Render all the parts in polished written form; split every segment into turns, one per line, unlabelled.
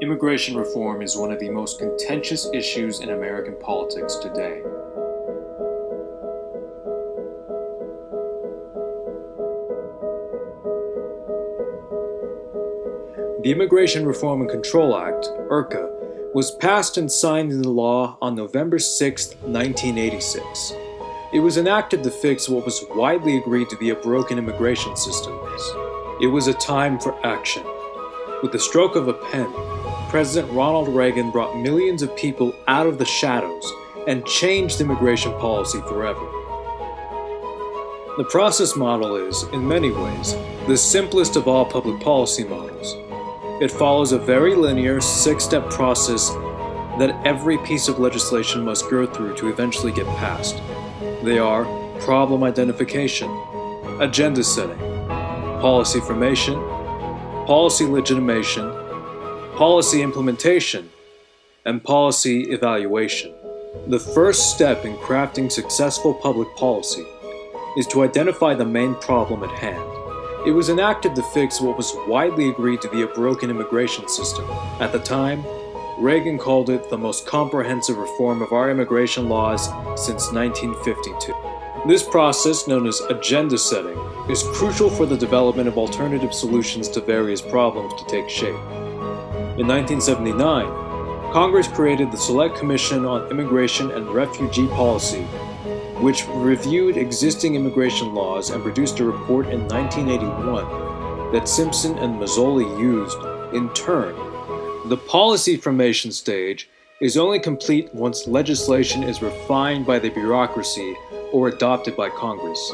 Immigration reform is one of the most contentious issues in American politics today. The Immigration Reform and Control Act, IRCA, was passed and signed into law on November 6, 1986. It was enacted to fix what was widely agreed to be a broken immigration system. It was a time for action. With the stroke of a pen, President Ronald Reagan brought millions of people out of the shadows and changed immigration policy forever. The process model is, in many ways, the simplest of all public policy models. It follows a very linear, six-step process that every piece of legislation must go through to eventually get passed. They are problem identification, agenda setting, policy formation, policy legitimation, policy implementation, and policy evaluation. The first step in crafting successful public policy is to identify the main problem at hand. It was enacted to fix what was widely agreed to be a broken immigration system. At the time, Reagan called it the most comprehensive reform of our immigration laws since 1952. This process, known as agenda setting, is crucial for the development of alternative solutions to various problems to take shape. In 1979, Congress created the Select Commission on Immigration and Refugee Policy, which reviewed existing immigration laws and produced a report in 1981 that Simpson and Mazzoli used in turn. The policy formation stage is only complete once legislation is refined by the bureaucracy or adopted by Congress.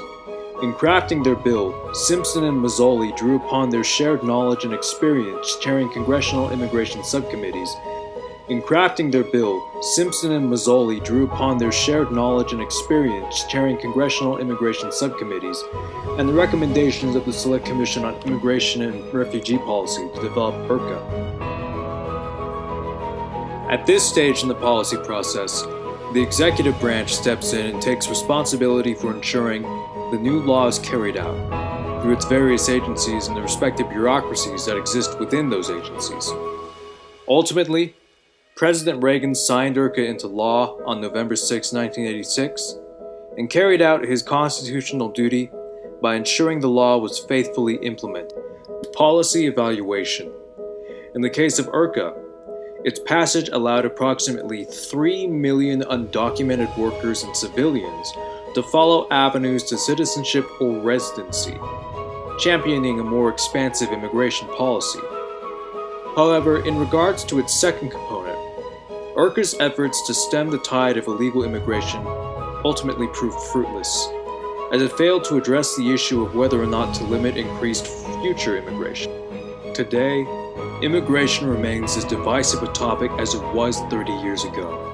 In crafting their bill, Simpson and Mazzoli drew upon their shared knowledge and experience chairing congressional immigration subcommittees. In crafting their bill, Simpson and Mazzoli drew upon their shared knowledge and experience chairing congressional immigration subcommittees and the recommendations of the Select Commission on Immigration and Refugee Policy to develop IRCA. At this stage in the policy process, the executive branch steps in and takes responsibility for ensuring the new law is carried out through its various agencies and the respective bureaucracies that exist within those agencies. Ultimately, President Reagan signed IRCA into law on November 6, 1986, and carried out his constitutional duty by ensuring the law was faithfully implemented. Policy evaluation. In the case of IRCA, its passage allowed approximately 3 million undocumented workers and civilians to follow avenues to citizenship or residency, championing a more expansive immigration policy. However, in regards to its second component, IRCA's efforts to stem the tide of illegal immigration ultimately proved fruitless, as it failed to address the issue of whether or not to limit increased future immigration. Today, immigration remains as divisive a topic as it was 30 years ago.